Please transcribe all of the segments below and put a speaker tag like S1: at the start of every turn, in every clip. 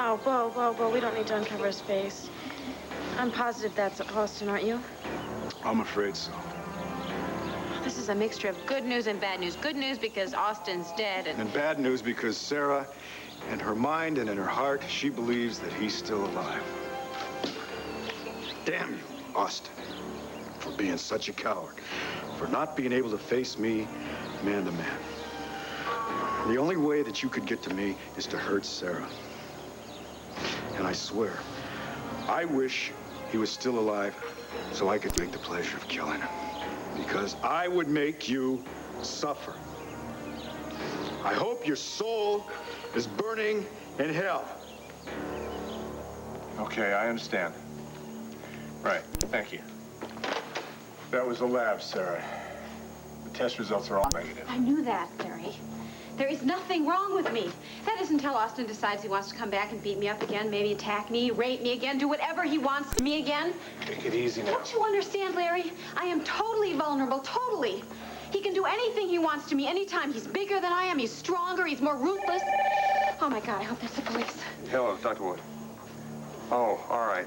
S1: Oh, whoa. We don't need to uncover his face. I'm positive that's Austin, aren't you?
S2: I'm afraid so.
S1: This is a mixture of good news and bad news. Good news because Austin's dead
S2: And bad news because Sarah, in her mind and in her heart, she believes that he's still alive. Damn you, Austin, for being such a coward, for not being able to face me man to man. The only way that you could get to me is to hurt Sarah. And I swear, I wish he was still alive so I could take the pleasure of killing him. Because I would make you suffer. I hope your soul is burning in hell.
S3: Okay, I understand. Right, thank you. That was a lab, Sarah. The test results are all negative.
S1: I knew that, Larry. There is nothing wrong with me. That is until Austin decides he wants to come back and beat me up again, maybe attack me, rape me again, do whatever he wants to me again.
S3: Take it easy now.
S1: Don't you understand, Larry? I am totally vulnerable, totally. He can do anything he wants to me anytime. He's bigger than I am. He's stronger. He's more ruthless. Oh, my God, I hope that's the police.
S3: Hello, Dr. Wood. Oh, all right.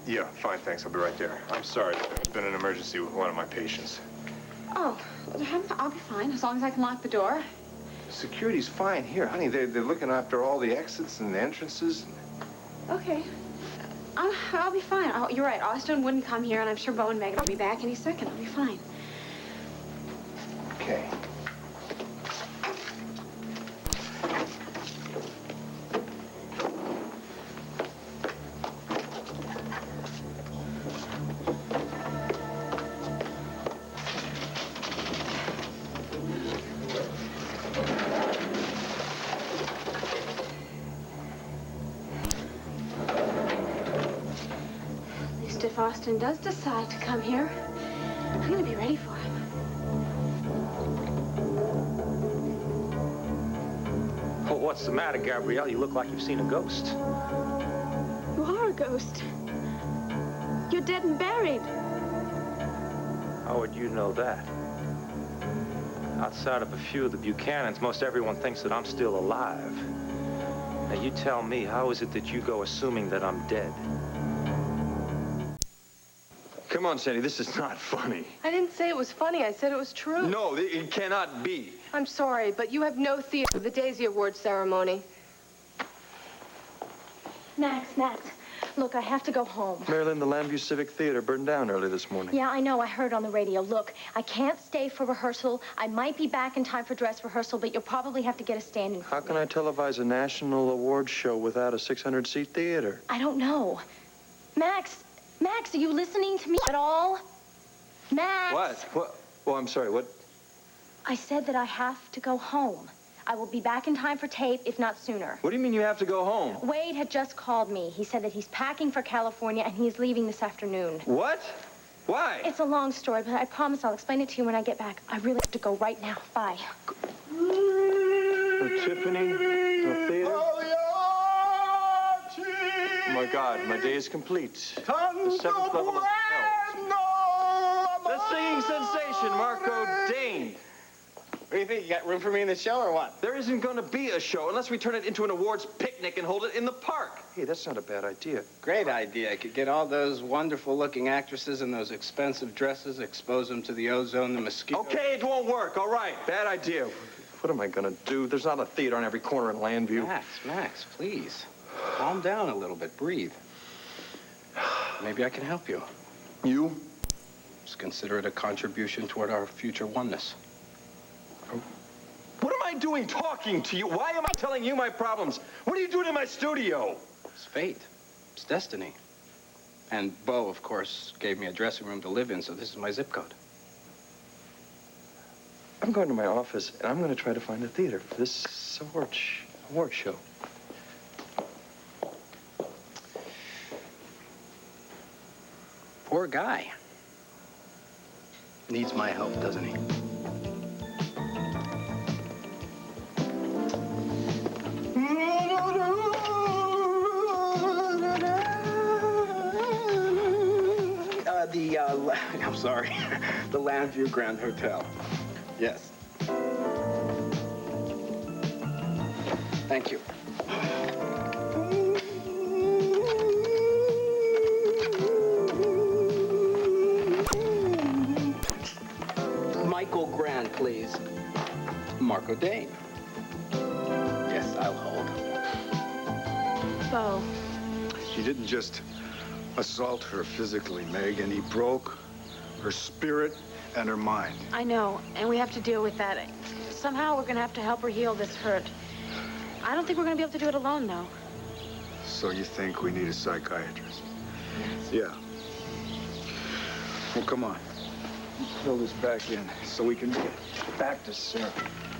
S3: Yeah, fine, thanks. I'll be right there. I'm sorry. There's been an emergency with one of my patients.
S1: Oh, I'll be fine as long as I can lock the door.
S3: Security's fine here, honey. They're looking after all the exits and the entrances.
S1: Okay. I'll be fine. Oh, you're right. Austin wouldn't come here, and I'm sure Bo and Megan will be back any second. I'll be fine.
S3: Okay.
S1: If Austin does decide to come here, I'm gonna be ready for him.
S4: Well, what's the matter, Gabrielle? You look like you've seen a ghost.
S1: You are a ghost. You're dead and buried.
S4: How would you know that? Outside of a few of the Buchanans, most everyone thinks that I'm still alive. Now, you tell me, how is it that you go assuming that I'm dead?
S5: Come on, Sandy, this is not funny.
S6: I didn't say it was funny. I said it was true.
S5: No, it cannot be.
S6: I'm sorry, but you have no theater of the Daisy Award ceremony.
S7: Max, look, I have to go home.
S5: Marilyn, the Llanview Civic Theater burned down early this morning.
S7: Yeah, I know. I heard on the radio. Look, I can't stay for rehearsal. I might be back in time for dress rehearsal, but you'll probably have to get a stand-in for
S5: How can I televise a national awards show without a 600-seat theater?
S7: I don't know. Max, are you listening to me at all? Max!
S5: What? Oh, I'm sorry, what?
S7: I said that I have to go home. I will be back in time for tape, if not sooner.
S5: What do you mean you have to go home?
S7: Wade had just called me. He said that he's packing for California and he's leaving this afternoon.
S5: What? Why?
S7: It's a long story, but I promise I'll explain it to you when I get back. I really have to go right now. Bye.
S5: No Tiffany? No theater? Oh, my God, my day is complete. The seventh level of hell. The singing sensation, Marco Dane.
S8: What do you think? You got room for me in the show or what?
S5: There isn't going to be a show unless we turn it into an awards picnic and hold it in the park. Hey, that's not a bad idea.
S8: Great idea. I could get all those wonderful-looking actresses in those expensive dresses, expose them to the ozone, the mosquito.
S5: Okay, it won't work. All right, bad idea. What am I going to do? There's not a theater on every corner in Llanview.
S8: Max, please. Calm down a little bit. Breathe. Maybe I can help you.
S5: You?
S8: Just consider it a contribution toward our future oneness.
S5: What am I doing talking to you? Why am I telling you my problems? What are you doing in my studio?
S8: It's fate. It's destiny. And Bo, of course, gave me a dressing room to live in, so this is my zip code.
S5: I'm going to my office, and I'm going to try to find a theater for this award show.
S8: Poor guy. Needs my help, doesn't he? I'm sorry, the Llanview Grand Hotel. Yes. Thank you. Marco Dane. Yes, I'll hold.
S7: Bo.
S2: He didn't just assault her physically, Meg, and he broke her spirit and her mind.
S7: I know, and we have to deal with that. Somehow we're gonna have to help her heal this hurt. I don't think we're gonna be able to do it alone, though.
S2: So you think we need a psychiatrist? Yeah. Well, come on. Fill this back in so we can get back to Sarah.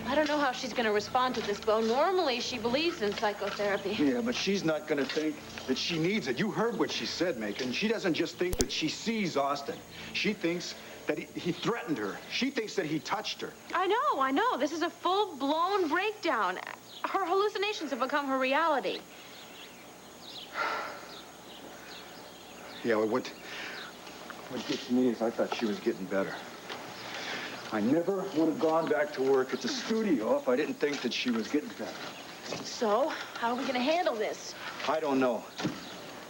S7: I don't know how she's gonna respond to this, Bo. Normally, she believes in psychotherapy.
S2: Yeah, but she's not gonna think that she needs it. You heard what she said, Megan. She doesn't just think that she sees Austin. She thinks that he threatened her. She thinks that he touched her.
S7: I know. This is a full-blown breakdown. Her hallucinations have become her reality.
S2: Yeah, well, what gets me is I thought she was getting better. I never would have gone back to work at the studio if I didn't think that she was getting better.
S7: So, how are we gonna handle this?
S2: I don't know.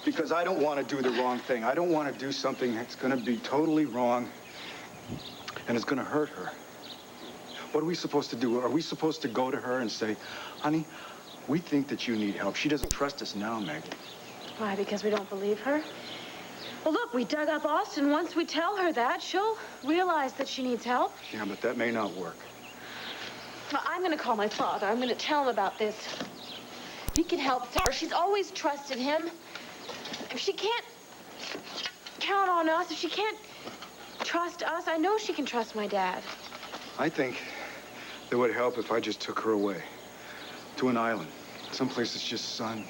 S2: Because I don't want to do the wrong thing. I don't want to do something that's going to be totally wrong and it's going to hurt her. What are we supposed to do? Are we supposed to go to her and say, honey, we think that you need help? She doesn't trust us now, Meg.
S7: Why, because we don't believe her? Well, look, we dug up Austin. Once we tell her that, she'll realize that she needs help.
S2: Yeah, but that may not work.
S7: Well, I'm gonna call my father. I'm gonna tell him about this. He can help Sarah. She's always trusted him. If she can't count on us, if she can't trust us, I know she can trust my dad.
S2: I think it would help if I just took her away to an island. Someplace that's just sun,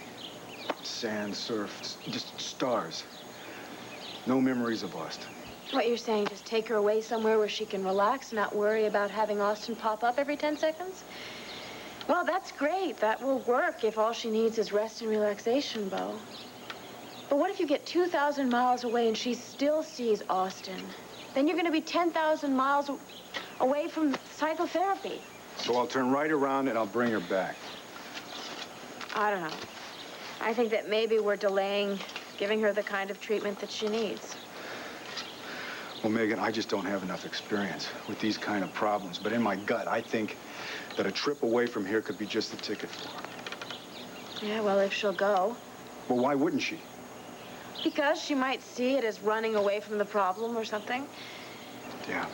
S2: sand, surf, just stars. No memories of Austin.
S7: What you're saying, just take her away somewhere where she can relax, not worry about having Austin pop up every 10 seconds? Well, that's great. That will work if all she needs is rest and relaxation, Bo. But what if you get 2,000 miles away and she still sees Austin? Then you're going to be 10,000 miles away from psychotherapy.
S2: So I'll turn right around and I'll bring her back.
S7: I don't know. I think that maybe we're delaying giving her the kind of treatment that she needs.
S2: Well, Megan, I just don't have enough experience with these kind of problems. But in my gut, I think that a trip away from here could be just the ticket for her.
S7: Yeah, well, if she'll go.
S2: Well, why wouldn't she?
S7: Because she might see it as running away from the problem or something.
S2: Yeah,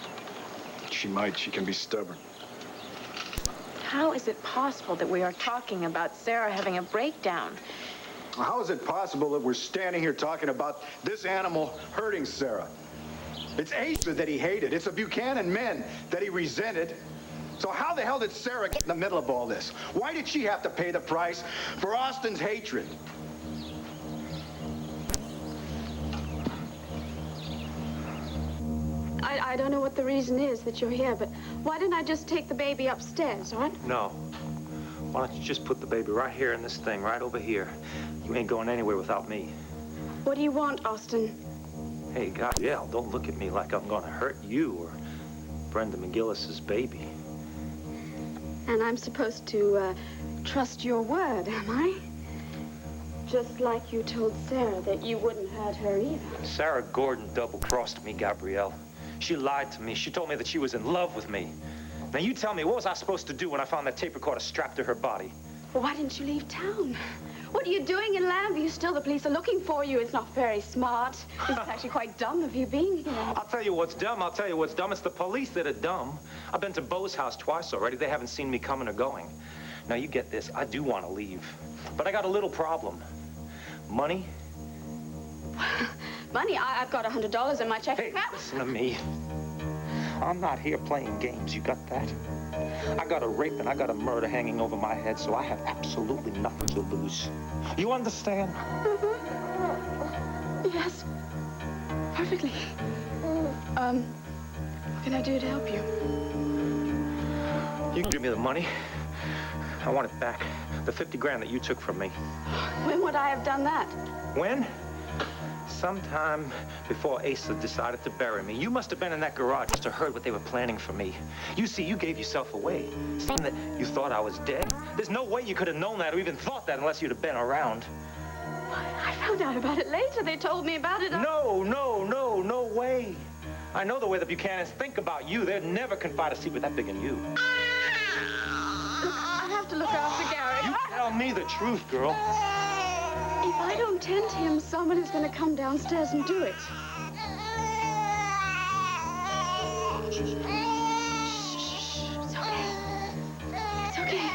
S2: she might. She can be stubborn.
S7: How is it possible that we are talking about Sarah having a breakdown?
S2: How is it possible that we're standing here talking about this animal hurting Sarah? It's Asa that he hated. It's the Buchanan men that he resented. So how the hell did Sarah get in the middle of all this? Why did she have to pay the price for Austin's hatred?
S1: I don't know what the reason is that you're here, but why didn't I just take the baby upstairs, all right?
S4: No. Why don't you just put the baby right here in this thing, right over here? You ain't going anywhere without me.
S1: What do you want, Austin?
S4: Hey, Gabrielle, don't look at me like I'm gonna hurt you or Brenda McGillis's baby.
S1: And I'm supposed to trust your word, am I? Just like you told Sarah that you wouldn't hurt her either.
S4: Sarah Gordon double-crossed me, Gabrielle. She lied to me. She told me that she was in love with me. Now, you tell me, what was I supposed to do when I found that tape recorder strapped to her body?
S1: Well, why didn't you leave town? What are you doing in Llanview? Still, the police are looking for you. It's not very smart. It's actually quite dumb of you being here.
S4: I'll tell you what's dumb. I'll tell you what's dumb. It's the police that are dumb. I've been to Beau's house twice already. They haven't seen me coming or going. Now, you get this. I do want to leave. But I got a little problem. Money?
S1: Money? I've got $100 in my checking
S4: Hey,
S1: account.
S4: listen to me. I'm not here playing games. You got that? I got a rape and I got a murder hanging over my head, so I have absolutely nothing to lose. You understand?
S1: Yes. Perfectly. What can I do to help you?
S4: You can give me the money. I want it back. The 50 grand that you took from me.
S1: When would I have done that?
S4: When? Sometime before Asa decided to bury me. You must have been in that garage just to heard what they were planning for me. You see, you gave yourself away, saying that you thought I was dead. There's no way you could have known that or even thought that unless you'd have been around.
S1: I found out about it later. They told me about it.
S4: No way. I know the way the Buchanans think about you. They'd never confide a secret that big in you. me the truth, girl.
S7: If I don't tend to him, someone is going to come downstairs and do it. Shh. It's okay. It's okay.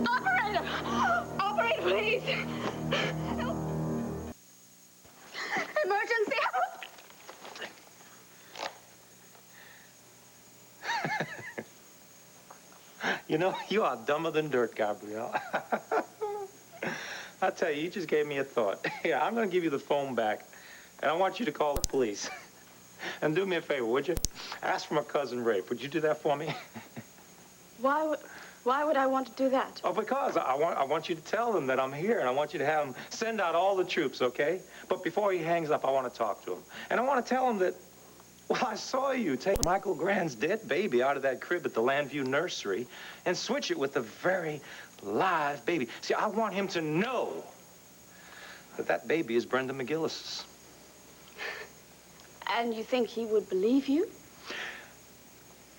S7: Operator! Operator, please! Help. Emergency help!
S4: You know, you are dumber than dirt, Gabrielle. I tell you, you just gave me a thought. Yeah, I'm going to give you the phone back, and I want you to call the police. And do me a favor, would you? Ask for my cousin Rafe. Would you do that for me?
S7: Why would I want to do that?
S4: Oh, because I want you to tell them that I'm here, and I want you to have them send out all the troops, okay? But before he hangs up, I want to talk to him. And I want to tell him that, well, I saw you take Michael Grand's dead baby out of that crib at the Llanview nursery and switch it with a very live baby. See, I want him to know that that baby is Brenda McGillis's.
S7: And you think he would believe you?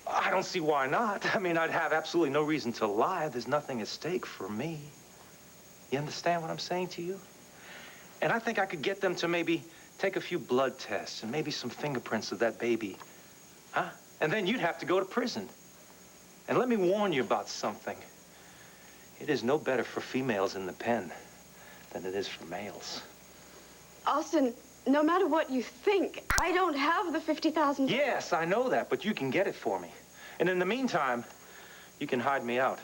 S4: I don't see why not. I mean, I'd have absolutely no reason to lie. There's nothing at stake for me. You understand what I'm saying to you? And I think I could get them to maybe take a few blood tests and maybe some fingerprints of that baby. Huh? And then you'd have to go to prison. And let me warn you about something. It is no better for females in the pen than it is for males.
S7: Austin, no matter what you think, I don't have the $50,000.
S4: Yes, I know that, but you can get it for me. And in the meantime, you can hide me out.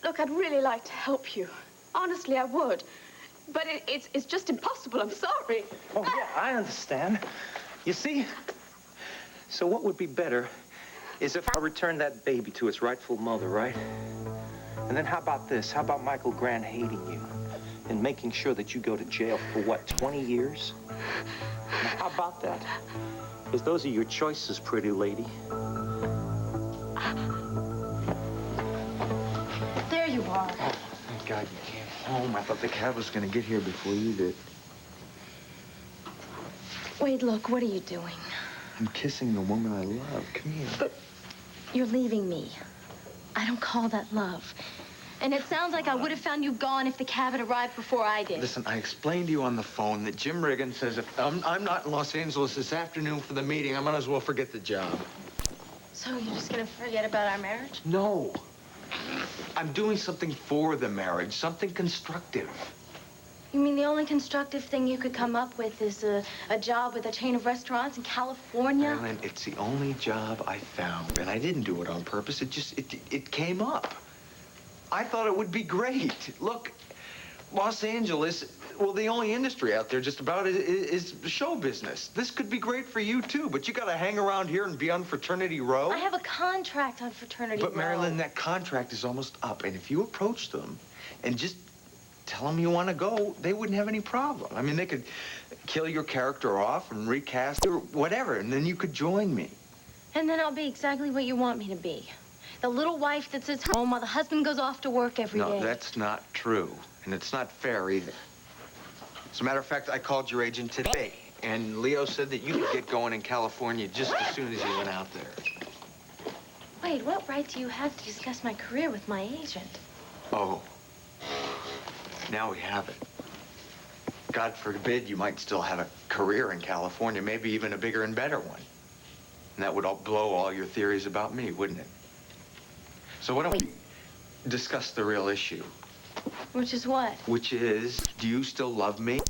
S7: Look, I'd really like to help you. Honestly, I would. But it's just impossible. I'm sorry.
S4: Oh, yeah, I understand. You see? So what would be better is if I return that baby to its rightful mother, right? And then how about this? How about Michael Grant hating you and making sure that you go to jail for, what, 20 years? Now, how about that? Because those are your choices, pretty lady.
S7: There you are.
S9: Oh, thank God you came home. I thought the cab was going to get here before you did.
S10: Wade, look, what are you doing?
S9: I'm kissing the woman I love. Come here.
S10: But you're leaving me. I don't call that love. And it sounds like I would have found you gone if the cab had arrived before I did.
S9: Listen, I explained to you on the phone that Jim Riggin says if I'm not in Los Angeles this afternoon for the meeting, I might as well forget the job.
S10: So you're just gonna forget about our marriage?
S9: No. I'm doing something for the marriage, something constructive.
S10: You mean the only constructive thing you could come up with is a job with a chain of restaurants in California?
S9: Marilyn, it's the only job I found, and I didn't do it on purpose. It came up. I thought it would be great. Look, Los Angeles, well, the only industry out there just about is show business. This could be great for you, too, but you got to hang around here and be on Fraternity Row.
S10: I have a contract on Fraternity Row.
S9: But, Marilyn, that contract is almost up, and if you approach them and just tell them you want to go, they wouldn't have any problem. I mean, they could kill your character off and recast or whatever, and then you could join me.
S10: And then I'll be exactly what you want me to be. The little wife that sits home while the husband goes off to work every day.
S9: No, that's not true. And it's not fair either. As a matter of fact, I called your agent today, and Leo said that you could get going in California just as soon as you went out there.
S10: Wait, what right do you have to discuss my career with my agent?
S9: Oh. Now we have it. God forbid you might still have a career in California, maybe even a bigger and better one. And that would blow all your theories about me, wouldn't it? So why don't we discuss the real issue?
S10: Which is what?
S9: Which is, do you still love me?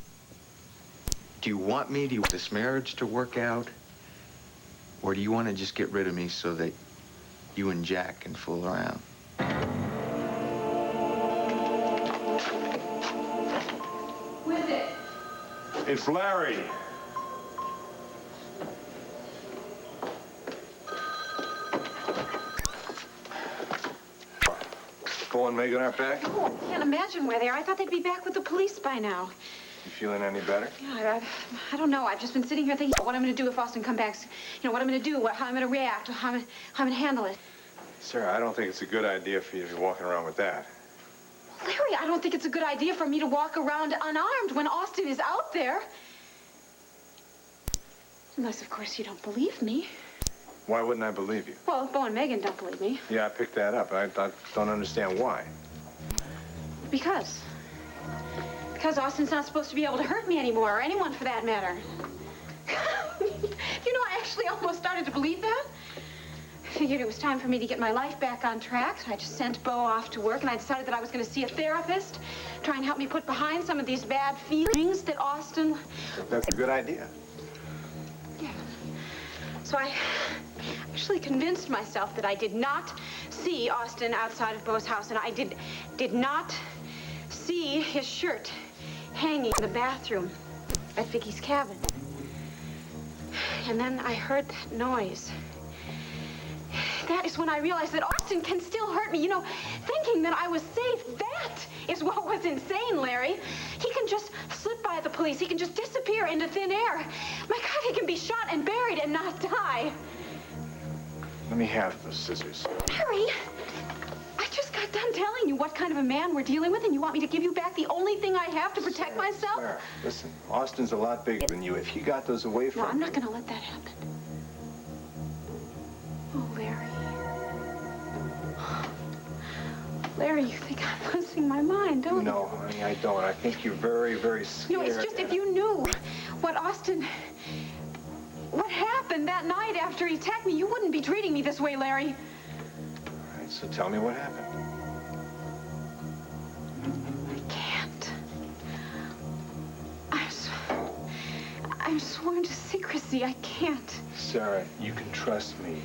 S9: Do you want me? Do you want this marriage to work out? Or do you want to just get rid of me so that you and Jack can fool around?
S1: Who is it?
S3: It's Larry. Going Megan aren't back?
S1: Oh, I can't imagine where they are. I thought they'd be back with the police by now.
S3: You feeling any better?
S1: Yeah, I don't know. I've just been sitting here thinking about what I'm going to do if Austin comes back. You know, what I'm going to do, how I'm going to react, how I'm going to handle it.
S3: Sarah, I don't think it's a good idea for you to be walking around with that.
S1: Larry, I don't think it's a good idea for me to walk around unarmed when Austin is out there. Unless, of course, you don't believe me.
S3: Why wouldn't I believe you?
S1: Well, Bo and Megan don't believe me.
S3: Yeah, I picked that up. I don't understand why.
S1: Because Austin's not supposed to be able to hurt me anymore, or anyone for that matter. You know, I actually almost started to believe that. I figured it was time for me to get my life back on track, so I just sent Bo off to work, and I decided that I was going to see a therapist, try and help me put behind some of these bad feelings that Austin...
S3: That's a good idea.
S1: Yeah. So I actually convinced myself that I did not see Austin outside of Bo's house, and I did not see his shirt hanging in the bathroom at Vicky's cabin. And then I heard that noise. That is when I realized that Austin can still hurt me. You know, thinking that I was safe, that is what was insane, Larry. He can just slip by the police. He can just disappear into thin air. My God, he can be shot and buried and not die.
S3: Let me have those scissors.
S1: Larry, I just got done telling you what kind of a man we're dealing with, and you want me to give you back the only thing I have to protect myself?
S3: Sarah, listen, Austin's a lot bigger than you. If he got those away from
S1: No, I'm not going to let that happen. Oh, Larry. Larry, you think I'm losing my mind, don't you?
S3: No, honey, I don't. I think you're very, very scared.
S1: No, it's just if you knew what happened that night after he attacked me, you wouldn't be treating me this way, Larry.
S3: All right, so tell me what happened.
S1: I can't. I'm sworn to secrecy. I can't.
S3: Sarah, you can trust me.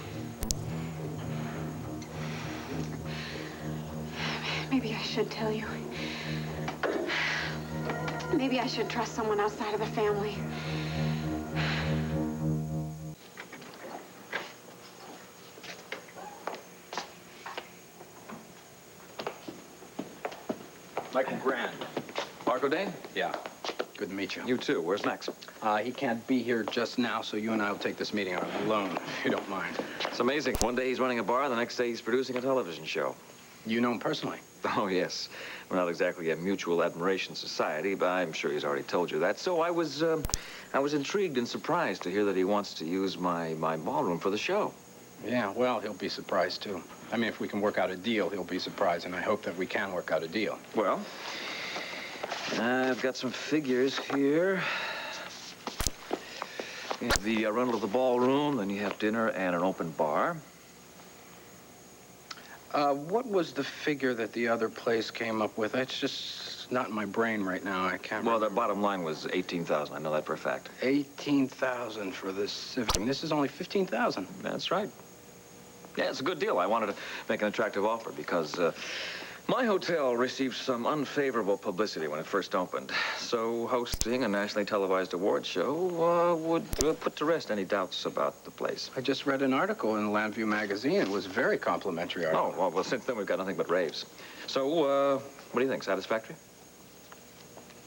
S1: Maybe I should tell you. Maybe I should trust someone outside of the family.
S9: Michael Grand. Marco Dane?
S8: Yeah. Good to meet you.
S9: You too. Where's Max?
S8: He can't be here just now, so you and I will take this meeting on alone, if you don't mind.
S9: It's amazing. One day he's running a bar, the next day he's producing a television show.
S8: You know him personally?
S9: Oh, yes. We're not exactly a mutual admiration society, but I'm sure he's already told you that. So I was intrigued and surprised to hear that he wants to use my ballroom for the show.
S8: Yeah, well, he'll be surprised, too. I mean, if we can work out a deal, he'll be surprised, and I hope that we can work out a deal.
S9: Well, I've got some figures here. You have the rental of the ballroom, then you have dinner and an open bar.
S8: What was the figure that the other place came up with? It's just not in my brain right now. I can't
S9: Well,
S8: remember.
S9: the bottom line was $18,000. I know that for a fact.
S8: $18,000 for this Civic. And this is only $15,000.
S9: That's right. Yeah, it's a good deal. I wanted to make an attractive offer because my hotel received some unfavorable publicity when it first opened. So hosting a nationally televised awards show would put to rest any doubts about the place.
S8: I just read an article in Llanview magazine. It was a very complimentary article.
S9: Oh, well, since then we've got nothing but raves. So, what do you think? Satisfactory?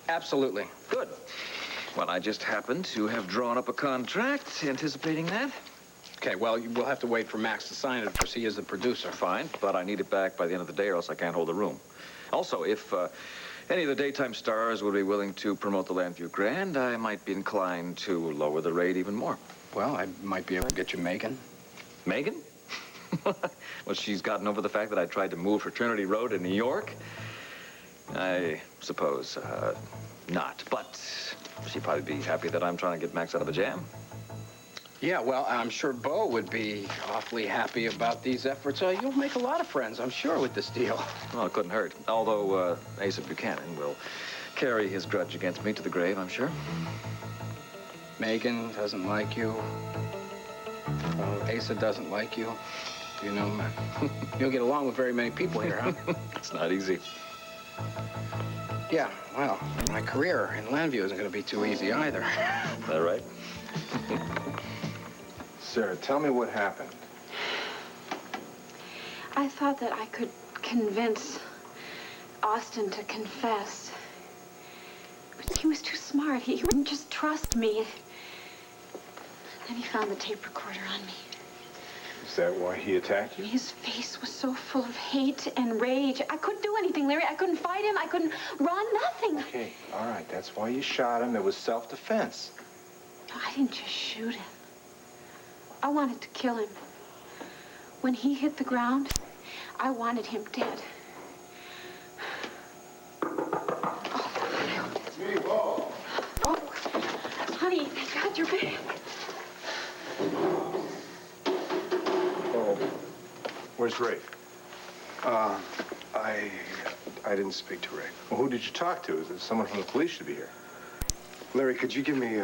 S8: Absolutely.
S9: Good. Well, I just happened to have drawn up a contract anticipating that.
S8: Okay, well, we'll have to wait for Max to sign it because he is the producer.
S9: Fine, but I need it back by the end of the day or else I can't hold the room. Also, if any of the daytime stars would be willing to promote the Llanview Grand, I might be inclined to lower the rate even more.
S8: Well, I might be able to get you Megan.
S9: Megan? Well, she's gotten over the fact that I tried to move Fraternity Road in New York. I suppose not, but she'd probably be happy that I'm trying to get Max out of a jam.
S8: Yeah, well, I'm sure Bo would be awfully happy about these efforts. You'll make a lot of friends, I'm sure, with this deal.
S9: Well, it couldn't hurt. Although Asa Buchanan will carry his grudge against me to the grave, I'm sure.
S8: Megan doesn't like you. Asa doesn't like you. You know, you don't get along with very many people here, huh?
S9: It's not easy.
S8: Yeah, well, my career in Llanview isn't going to be too easy either.
S9: Is that right?
S3: Sarah, tell me what happened.
S1: I thought that I could convince Austin to confess. But he was too smart. He wouldn't just trust me. Then he found the tape recorder on me.
S3: Is that why he attacked you?
S1: His face was so full of hate and rage. I couldn't do anything, Larry. I couldn't fight him. I couldn't run, nothing.
S3: Okay, all right. That's why you shot him. It was self-defense.
S1: No, I didn't just shoot him. I wanted to kill him. When he hit the ground, I wanted him dead. Oh, honey, thank God you're back.
S3: Oh, where's Rafe?
S2: I didn't speak to Ray.
S3: Well, who did you talk to? Is there someone from the police should be here?
S2: Larry, could you give me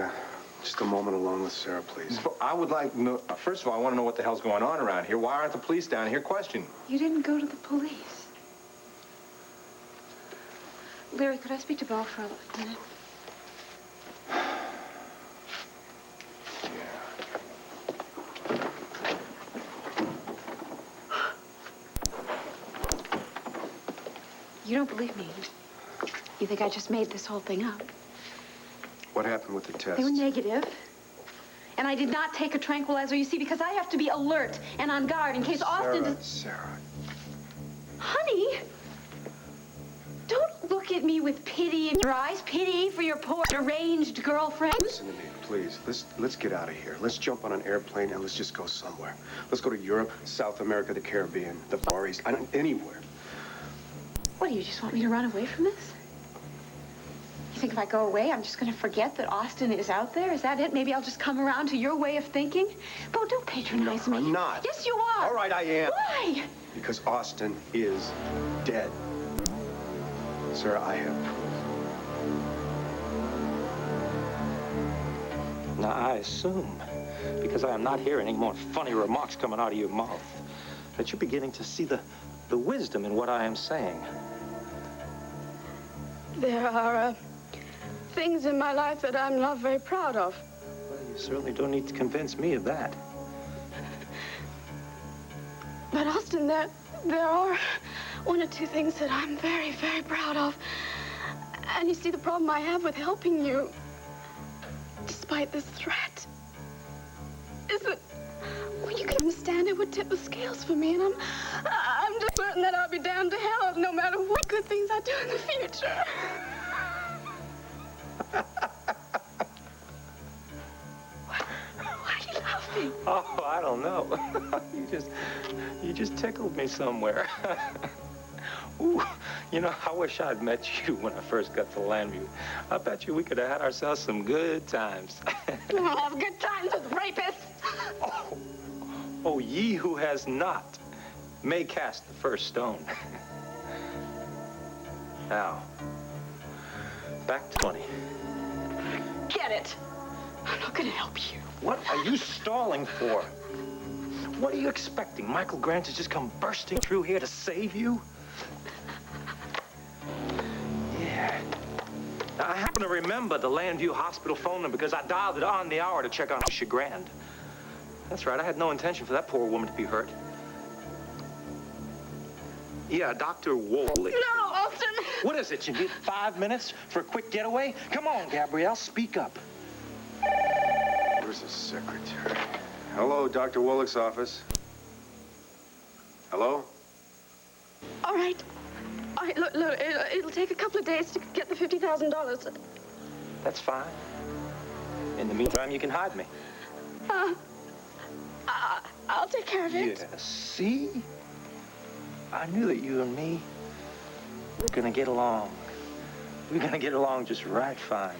S2: just a moment alone with Sarah, please?
S3: I would like to know, first of all, I want to know what the hell's going on around here. Why aren't the police down here questioning?
S1: You didn't go to the police. Larry, could I speak to Bo for a minute? You don't believe me. You think I just made this whole thing up.
S2: What happened with the test?
S1: They were negative. And I did not take a tranquilizer, you see, because I have to be alert and on guard in case Austin does...
S2: Sarah.
S1: Honey! Don't look at me with pity in your eyes. Pity for your poor deranged girlfriend.
S2: Listen to me, please. Let's get out of here. Let's jump on an airplane and let's just go somewhere. Let's go to Europe, South America, the Caribbean, the Far East, anywhere.
S1: What, do you just want me to run away from this? You think if I go away, I'm just going to forget that Austin is out there? Is that it? Maybe I'll just come around to your way of thinking? Bo, don't patronize me.
S2: I'm not.
S1: Yes, you are.
S2: All right, I am.
S1: Why?
S2: Because Austin is dead. Sarah, I have proof.
S4: Now, I assume, because I am not hearing any more funny remarks coming out of your mouth, that you're beginning to see the wisdom in what I am saying.
S6: There are things in my life that I'm not very proud of.
S4: Well, you certainly don't need to convince me of that.
S6: But Austin, there are one or two things that I'm very, very proud of. And you see, the problem I have with helping you, despite this threat, is that when you can understand, it would tip the scales for me. And I'm just certain that I'll be damned to hell no matter what good things I do in the future. Why are you laughing?
S4: Oh, I don't know. You just tickled me somewhere. Ooh, you know, I wish I'd met you when I first got to Llanview. I bet you we could have had ourselves some good times.
S6: I'll have good times with rapists.
S4: Oh, ye who has not may cast the first stone. Now, back to 20.
S6: Get it. I'm not going to help you.
S4: What are you stalling for? What are you expecting? Michael Grant to just come bursting through here to save you? Yeah. Now, I happen to remember the Llanview Hospital phone number because I dialed it on the hour to check on Mr. Grand. That's right, I had no intention for that poor woman to be hurt. Yeah, Dr. Wollich.
S6: No, Austin!
S4: What is it? You need 5 minutes for a quick getaway? Come on, Gabrielle, speak up.
S2: Where's the secretary? Hello, Dr. Wollick's office. Hello?
S6: All right. All right, look, it'll take a couple of days to get the $50,000.
S4: That's fine. In the meantime, you can hide me.
S6: I'll take care of it.
S4: Yeah, see? I knew that you and me were gonna get along. We're gonna get along just right fine.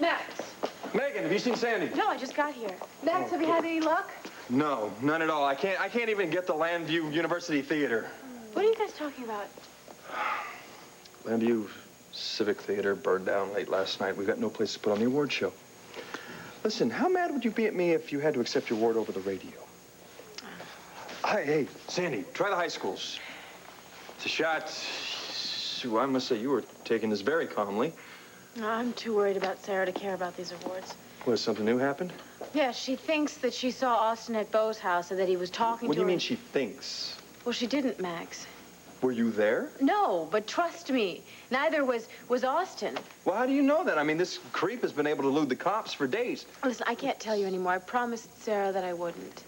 S6: Max.
S5: Megan, have you seen Sandy?
S7: No, I just got here. Max, have you had any luck?
S5: No, none at all. I can't even get to Llanview University Theater.
S7: What are you guys talking about?
S5: Llanview Civic Theater burned down late last night. We've got no place to put on the award show. Listen, how mad would you be at me if you had to accept your award over the radio? Hey, Sandy, try the high schools. It's a shot. Sue, I must say you were taking this very calmly.
S7: No, I'm too worried about Sarah to care about these awards.
S5: What, something new happened?
S7: Yeah, she thinks that she saw Austin at Beau's house and that he was talking
S5: What
S7: to
S5: do
S7: her.
S5: you mean she thinks?
S7: Well, she didn't, Max.
S5: Were you there?
S7: No, but trust me, neither was Austin.
S5: Well, how do you know that? I mean, this creep has been able to elude the cops for days.
S7: Listen, I can't tell you anymore. I promised Sarah that I wouldn't.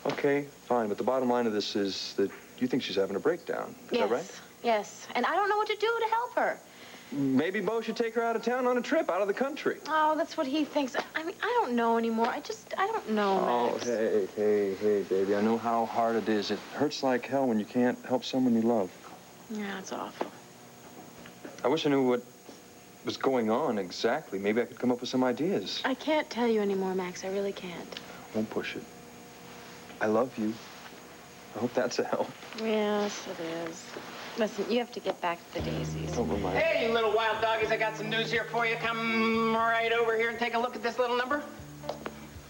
S5: Okay, fine, but the bottom line of this is that you think she's having a breakdown. Is that right?
S7: Yes. And I don't know what to do to help her.
S5: maybe Bo should take her out of town on a trip, out of the country.
S7: Oh, that's what he thinks. I mean, I don't know anymore. I don't know, Max.
S5: Oh, hey, baby. I know how hard it is. It hurts like hell when you can't help someone you love.
S7: Yeah, it's awful.
S5: I wish I knew what was going on exactly. Maybe I could come up with some ideas.
S7: I can't tell you anymore, Max. I really can't.
S5: Won't push it. I love you. I hope that's a help.
S7: Yes, it is. Listen, you have to get back to the daisies.
S5: Don't remind me.
S8: Hey, you little wild doggies, I got some news here for you. Come right over here and take a look at this little number.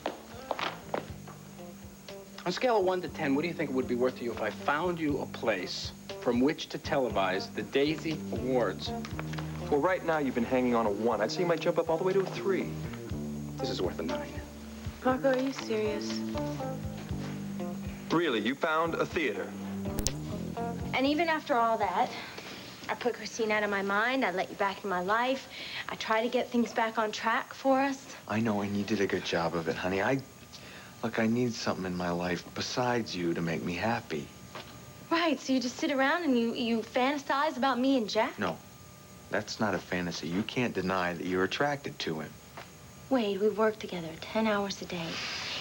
S8: On a scale of 1 to 10, what do you think it would be worth to you if I found you a place from which to televise the Daisy Awards?
S5: Well, right now you've been hanging on a 1. I'd say you might jump up all the way to a 3.
S8: This is worth a 9.
S7: Marco, are you serious?
S5: Really, you found a theater?
S10: And even after all that, I put Christine out of my mind. I let you back in my life. I try to get things back on track for us.
S9: I know, and you did a good job of it, honey. Look, I need something in my life besides you to make me happy.
S10: Right, so you just sit around and you fantasize about me and Jack?
S9: No, that's not a fantasy. You can't deny that you're attracted to him.
S10: Wade, we work together 10 hours a day.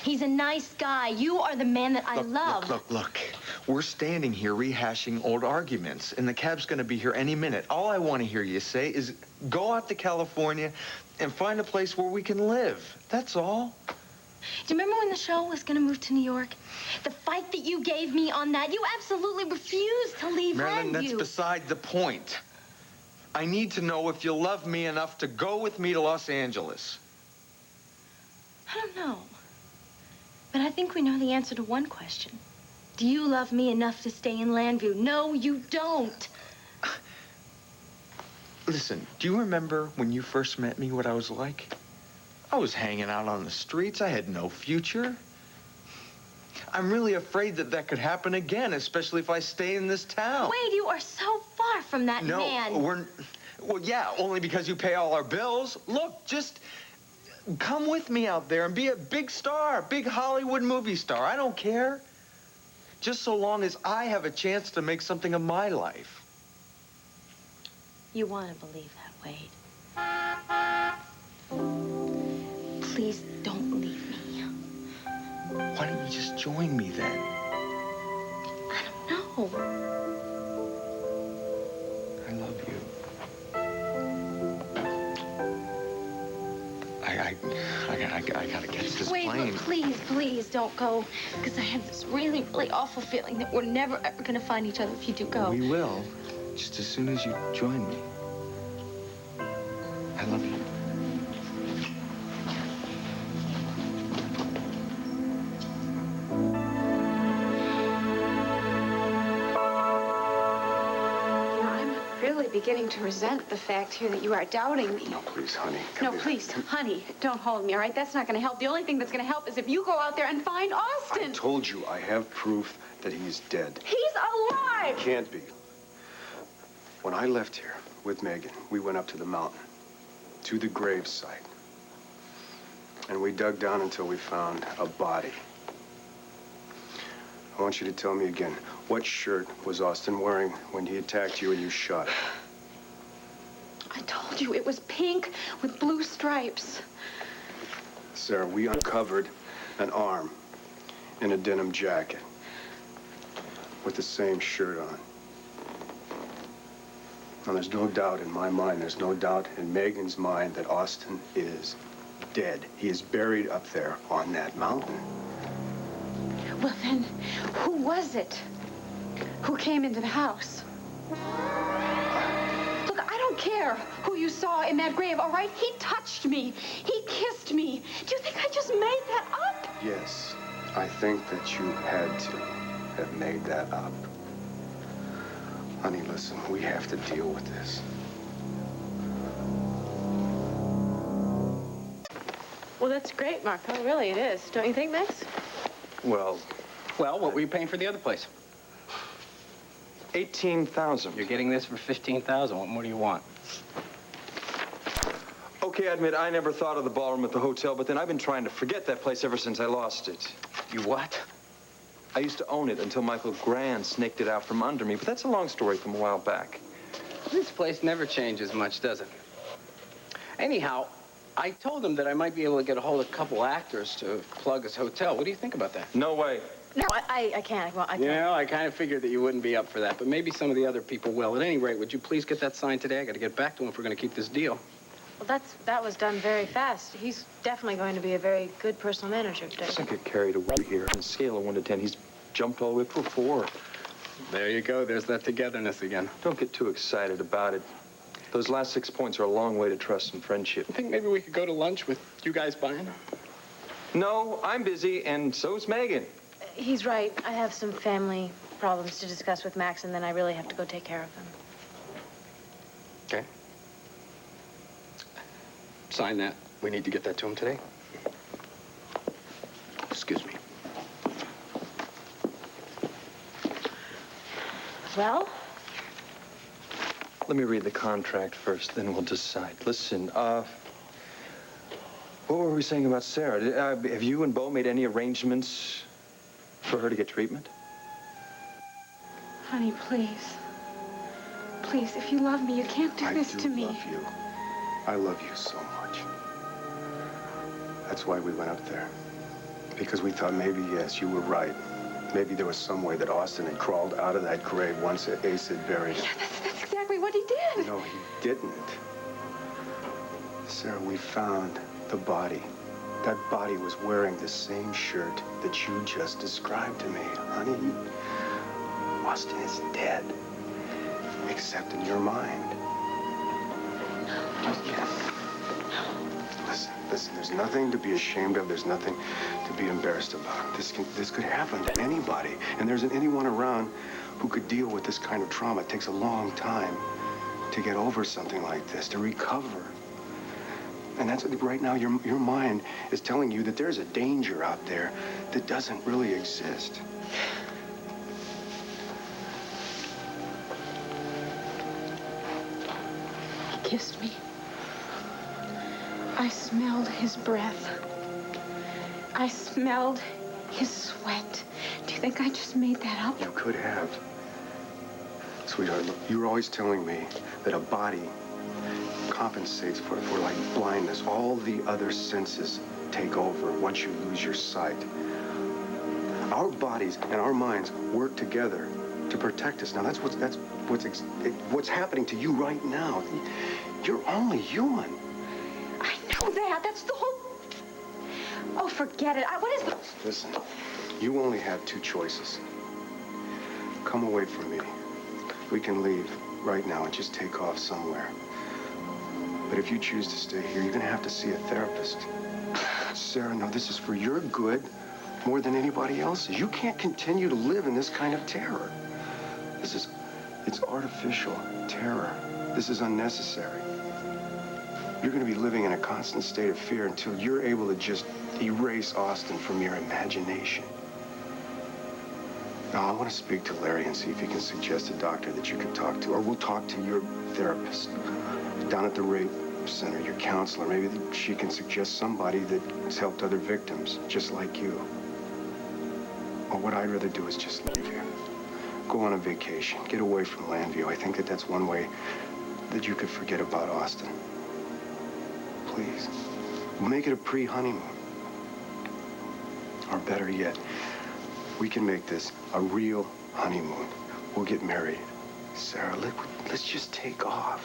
S10: He's a nice guy. You are the man that I love.
S9: Look. We're standing here rehashing old arguments, and the cab's gonna be here any minute. All I want to hear you say is go out to California and find a place where we can live. That's all.
S10: Do you remember when the show was going to move to New York? The fight that you gave me on that, you absolutely refused to leave
S9: Marilyn, that's
S10: Llanview.
S9: beside the point. I need to know if you'll love me enough to go with me to Los Angeles.
S10: I don't know. But I think we know the answer to one question. Do you love me enough to stay in Llanview? No, you don't.
S9: Listen, do you remember when you first met me what I was like? I was hanging out on the streets. I had no future. I'm really afraid that that could happen again, especially if I stay in this town.
S10: Wade, you are so far from that man.
S9: Well, yeah, only because you pay all our bills. Look, just come with me out there and be a big star, big Hollywood movie star. I don't care. Just so long as I have a chance to make something of my life.
S10: You want to believe that, Wade. Please don't leave me.
S9: Why don't you just join me then?
S10: I don't know.
S9: I love you. I gotta catch this
S10: Wade,
S9: plane.
S10: look, please don't go. Because I have this really, really awful feeling that we're never, ever going to find each other if you do go.
S9: We will, just as soon as you join me. I love you.
S1: Beginning to resent the fact here that you are doubting me.
S2: No, please, honey.
S1: No, please, honey, don't hold me, all right? That's not going to help. The only thing that's going to help is if you go out there and find Austin.
S2: I told you I have proof that he's dead.
S1: He's alive!
S2: Can't be. When I left here with Megan, we went up to the mountain, to the grave site. And we dug down until we found a body. I want you to tell me again, what shirt was Austin wearing when he attacked you and you shot him?
S1: I told you it was pink with blue stripes.
S2: Sarah, we uncovered an arm in a denim jacket with the same shirt on. Now, there's no doubt in my mind, there's no doubt in Megan's mind that Austin is dead. He is buried up there on that mountain.
S1: Well, then, who was it who came into the house? Look, I don't care who you saw in that grave, all right? He touched me. He kissed me. Do you think I just made that up?
S2: Yes, I think that you had to have made that up. Honey, listen, we have to deal with this.
S7: Well, that's great, Marco. Really, it is. Don't you think, Max?
S5: Well,
S8: What were you paying for the other place?
S5: $18,000.
S8: You're getting this for $15,000. What more do you want?
S5: Okay, I admit I never thought of the ballroom at the hotel, but then I've been trying to forget that place ever since I lost it.
S8: You what?
S5: I used to own it until Michael Grand snaked it out from under me, but that's a long story from a while back.
S8: This place never changes much, does it? Anyhow, I told him that I might be able to get a hold of a couple actors to plug his hotel. What do you think about that?
S5: No way.
S7: No, I can't. Well, I can't.
S8: You know, I kind of figured that you wouldn't be up for that, but maybe some of the other people will. At any rate, would you please get that signed today? I got to get back to him if we're going to keep this deal.
S7: Well, that was done very fast. He's definitely going to be a very good personal manager today.
S5: Let's not get carried away here. On a scale of 1 to 10, he's jumped all the way up to a 4.
S8: There you go. There's that togetherness again.
S5: Don't get too excited about it. Those last 6 points are a long way to trust and friendship.
S8: I think maybe we could go to lunch with you guys buying.
S5: No, I'm busy, and so's Megan.
S7: He's right. I have some family problems to discuss with Max, and then I really have to go take care of them.
S8: Okay. Sign that. We need to get that to him today.
S2: Excuse me.
S7: Well?
S5: Let me read the contract first, then we'll decide. Listen, what were we saying about Sarah? Have you and Bo made any arrangements for her to get treatment?
S1: Honey, please. Please, if you love me, you can't do this to me.
S2: I do love you. I love you so much. That's why we went up there. Because we thought maybe, yes, you were right. Maybe there was some way that Austin had crawled out of that grave once Ace had buried him.
S1: Yeah, that's exactly what he did.
S2: No, he didn't. Sarah, we found the body. That body was wearing the same shirt that you just described to me. Honey, Austin is dead. Except in your mind. Yes. Listen, there's nothing to be ashamed of. There's nothing to be embarrassed about. This could happen to anybody. And there isn't anyone around who could deal with this kind of trauma. It takes a long time to get over something like this, to recover. And that's right now, your mind is telling you that there's a danger out there that doesn't really exist.
S1: He kissed me. I smelled his breath. I smelled his sweat. Do you think I just made that up?
S2: You could have. Sweetheart, look, you were always telling me that a body compensates for like blindness. All the other senses take over once you lose your sight. Our bodies and our minds work together to protect us. Now that's what's happening to you right now. You're only human.
S1: I know that. That's the whole... Oh, forget it. What is the...
S2: Listen, you only have 2 choices. Come away from me. We can leave right now and just take off somewhere. But if you choose to stay here, you're going to have to see a therapist. Sarah, no, this is for your good more than anybody else's. You can't continue to live in this kind of terror. It's artificial terror. This is unnecessary. You're going to be living in a constant state of fear until you're able to just erase Austin from your imagination. Now, I want to speak to Larry and see if he can suggest a doctor that you can talk to, or we'll talk to your therapist down at the rape center, your counselor. Maybe she can suggest somebody that's helped other victims, just like you. Or what I'd rather do is just leave here. Go on a vacation. Get away from Llanview. I think that's one way that you could forget about Austin. Please. We'll make it a pre-honeymoon. Or better yet, we can make this a real honeymoon. We'll get married. Sarah, let's just take off.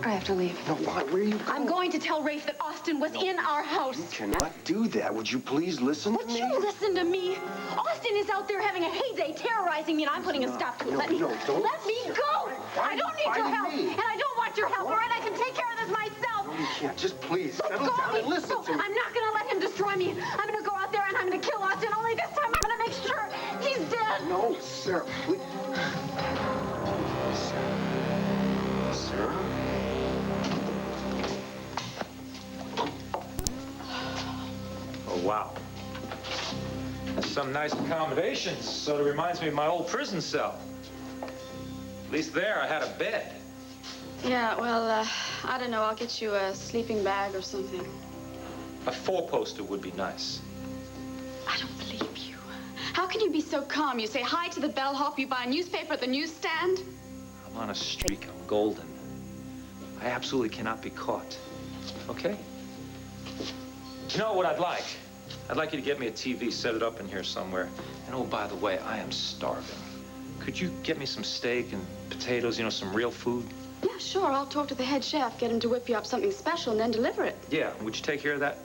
S1: I have to leave.
S2: No, why? Where are you going?
S1: I'm going to tell Rafe that Austin was in our house.
S2: You cannot do that. Would you please listen to me?
S1: Would you listen to me? Austin is out there having a heyday, terrorizing me, and I'm putting a stop to it. Let me go. I don't need your help, and I don't want your help. All right, I can take care of this myself.
S2: No, you can't. Just please settle down and listen to me.
S1: I'm not going to let him destroy me. I'm going to go out there and I'm going to kill Austin. Only this time I'm going to make sure he's dead.
S2: No, Sarah, please. Sarah?
S4: Oh, wow. That's some nice accommodations. Sort of reminds me of my old prison cell. At least there I had a bed.
S6: Yeah, well, I don't know. I'll get you a sleeping bag or something.
S4: A 4-poster would be nice.
S6: I don't believe you. How can you be so calm? You say hi to the bellhop, you buy a newspaper at the newsstand.
S4: I'm on a streak. I'm golden. I absolutely cannot be caught. Okay? You know what I'd like? I'd like you to get me a TV, set it up in here somewhere. And oh, by the way, I am starving. Could you get me some steak and potatoes, you know, some real food?
S6: Yeah, sure. I'll talk to the head chef, get him to whip you up something special, and then deliver it.
S4: Yeah, would you take care of that?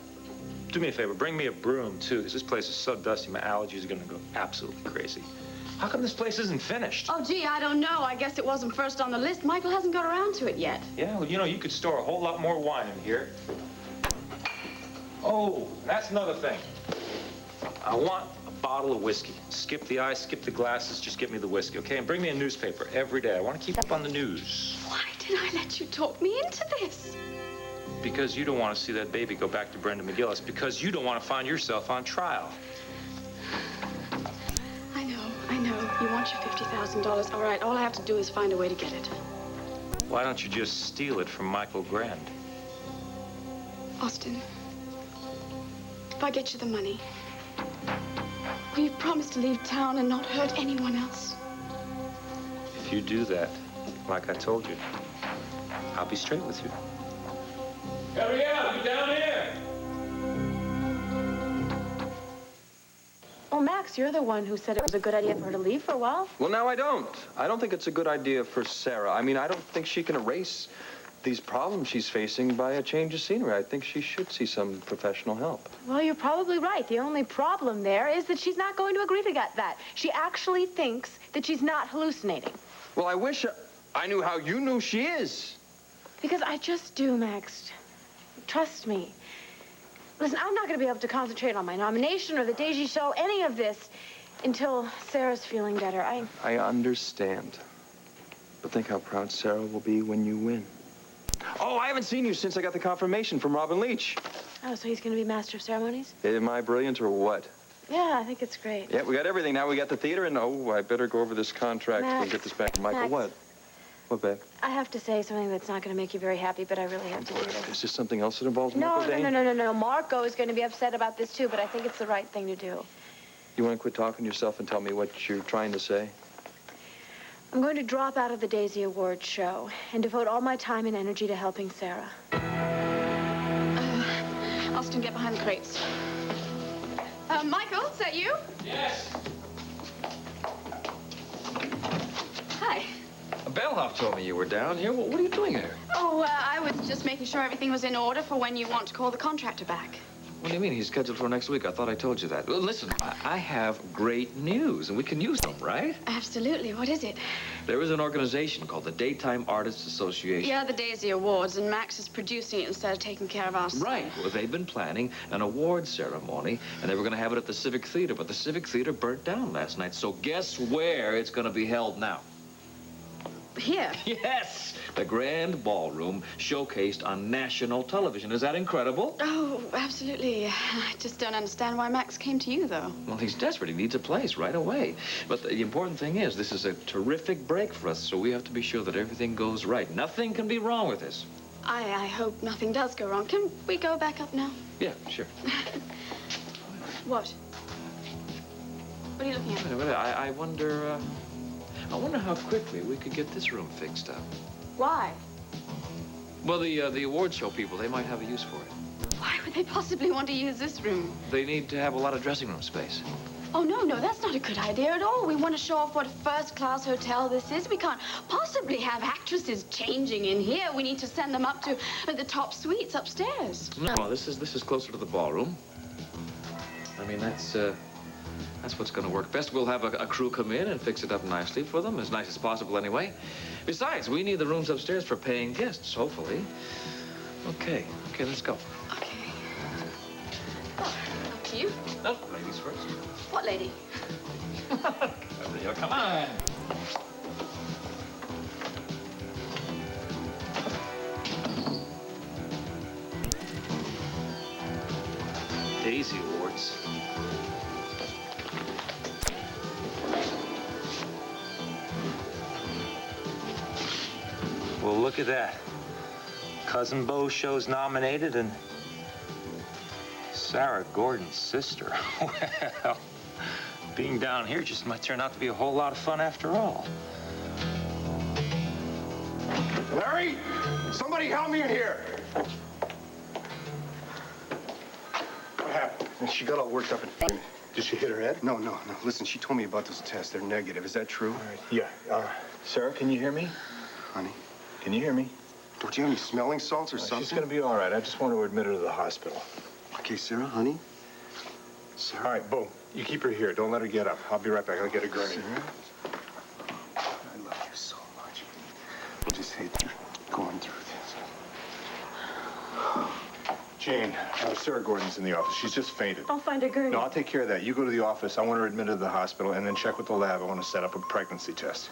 S4: Do me a favor, bring me a broom, too, because this place is so dusty, my allergies are gonna go absolutely crazy. How come this place isn't finished?
S6: Oh, gee, I don't know. I guess it wasn't first on the list. Michael hasn't got around to it yet.
S4: Yeah, well, you know, you could store a whole lot more wine in here. Oh, that's another thing. I want a bottle of whiskey. Skip the ice, skip the glasses, just get me the whiskey, okay? And bring me a newspaper every day. I want to keep up on the news.
S6: Why did I let you talk me into this?
S4: Because you don't want to see that baby go back to Brenda McGillis. Because you don't want to find yourself on trial.
S6: I know. You want your $50,000. All right, all I have to do is find a way to get it.
S4: Why don't you just steal it from Michael Grand?
S6: Austin, if I get you the money, will you promise to leave town and not hurt anyone else?
S4: If you do that, like I told you, I'll be straight with you. Gabrielle, you down here?
S7: Well, Max, you're the one who said it was a good idea for her to leave for a while.
S5: Well, now I don't. I don't think it's a good idea for Sarah. I mean, I don't think she can erase these problems she's facing by a change of scenery. I think she should see some professional help.
S7: Well, you're probably right. The only problem there is that she's not going to agree to that. She actually thinks that she's not hallucinating.
S5: Well, I wish I knew how you knew she is.
S7: Because I just do, Max. Trust me. Listen, I'm not going to be able to concentrate on my nomination or the Daisy Show, any of this, until Sarah's feeling better.
S5: I understand. But think how proud Sarah will be when you win. Oh, I haven't seen you since I got the confirmation from Robin Leach.
S7: Oh, so he's going to be Master of Ceremonies?
S5: Am I brilliant or what?
S7: Yeah, I think it's great.
S5: Yeah, we got everything. Now we got the theater, and oh, I better go over this contract
S7: Max,
S5: and get this back to Michael.
S7: Max.
S5: What? What, babe?
S7: I have to say something that's not going to make you very happy, but I really have to do this.
S5: Is this something else that involves
S7: No,
S5: Marco Dane?
S7: no. Marco is going to be upset about this, too, but I think it's the right thing to do.
S5: You want to quit talking to yourself and tell me what you're trying to say?
S7: I'm going to drop out of the Daisy Awards show and devote all my time and energy to helping Sarah.
S6: Austin, get behind the crates. Michael, is that you?
S4: Yes.
S6: Hi.
S9: A bellhop told me you were down here. What are you doing here?
S6: Oh, I was just making sure everything was in order for when you want to call the contractor back.
S9: What do you mean? He's scheduled for next week. I thought I told you that. Well, listen, I have great news, and we can use them, right?
S6: Absolutely. What is it?
S9: There is an organization called the Daytime Artists Association.
S6: Yeah, the Daisy Awards, and Max is producing it instead of taking care of us.
S9: Right. Well, they've been planning an awards ceremony, and they were going to have it at the Civic Theater, but the Civic Theater burnt down last night. So guess where it's going to be held now?
S6: Here?
S9: Yes! The Grand Ballroom showcased on national television. Is that incredible?
S6: Oh, absolutely. I just don't understand why Max came to you, though.
S9: Well, he's desperate. He needs a place right away. But the important thing is, this is a terrific break for us, so we have to be sure that everything goes right. Nothing can be wrong with this.
S6: I hope nothing does go wrong. Can we go back up now?
S9: Yeah, sure.
S6: What? What are you looking at?
S9: I wonder how quickly we could get this room fixed up.
S6: Why?
S9: Well, the award show people, they might have a use for it.
S6: Why would they possibly want to use this room?
S9: They need to have a lot of dressing room space.
S6: Oh, no, that's not a good idea at all. We want to show off what a first-class hotel this is. We can't possibly have actresses changing in here. We need to send them up to the top suites upstairs.
S9: No, this is closer to the ballroom. I mean, that's what's going to work best. We'll have a crew come in and fix it up nicely for them, as nice as possible anyway. Besides, we need the rooms upstairs for paying guests, hopefully. Okay, let's go.
S6: Okay. Oh, up to you.
S9: No, ladies first.
S6: What lady?
S9: Gabrielle, come on.
S4: Daisy Awards. Well, look at that. Cousin Beau show's nominated, and Sarah Gordon's sister. Well, being down here just might turn out to be a whole lot of fun after all.
S3: Larry, somebody help me in here. What happened?
S2: She got all worked up and...
S3: Did she hit her head?
S2: No. Listen, she told me about those tests. They're negative. Is that true?
S3: All right. Yeah. Sarah, can you hear me?
S2: Honey?
S3: Can you hear me?
S2: Don't you have any smelling salts or something?
S3: She's gonna be all right. I just want to admit her to the hospital.
S2: Okay, Sarah, honey? Sarah?
S3: All right, boom. You keep her here. Don't let her get up. I'll be right back. I'll get a gurney.
S2: Sarah? I love you so much. I just hate you going through this.
S3: Jane, Sarah Gordon's in the office. She's just fainted.
S1: I'll find a gurney.
S3: No, I'll take care of that. You go to the office. I want her admitted to the hospital, and then check with the lab. I want to set up a pregnancy test.